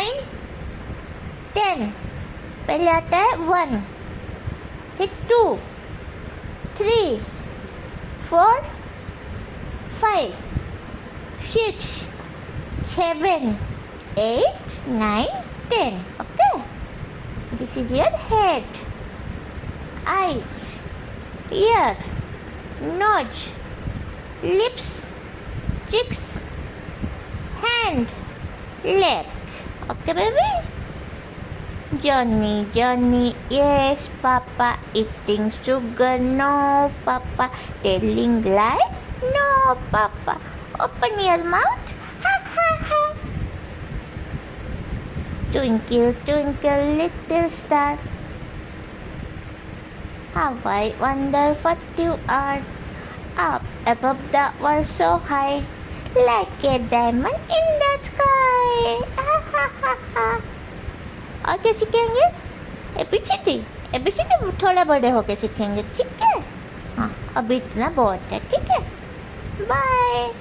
9, 10. पहले आता है 1, फिर 2, 3, 4, 5, 6, 7, 8, 9, 10. Okay? This is your head, eyes, ear, nose, lips, cheeks, hand, leg. Okay, baby? Johnny, Johnny, yes, Papa. Eating sugar, no, Papa. Telling lie, no, Papa. Open your mouth, ha, ha, ha. Twinkle, twinkle, little star. How I wonder what you are. Up above the world so high, like a diamond in the sky. Ha, ha, ha, ha. और क्या सीखेंगे? ABCD थोड़ा बड़े होके सीखेंगे, ठीक है? हाँ, अभी इतना बहुत है, ठीक है? बाय.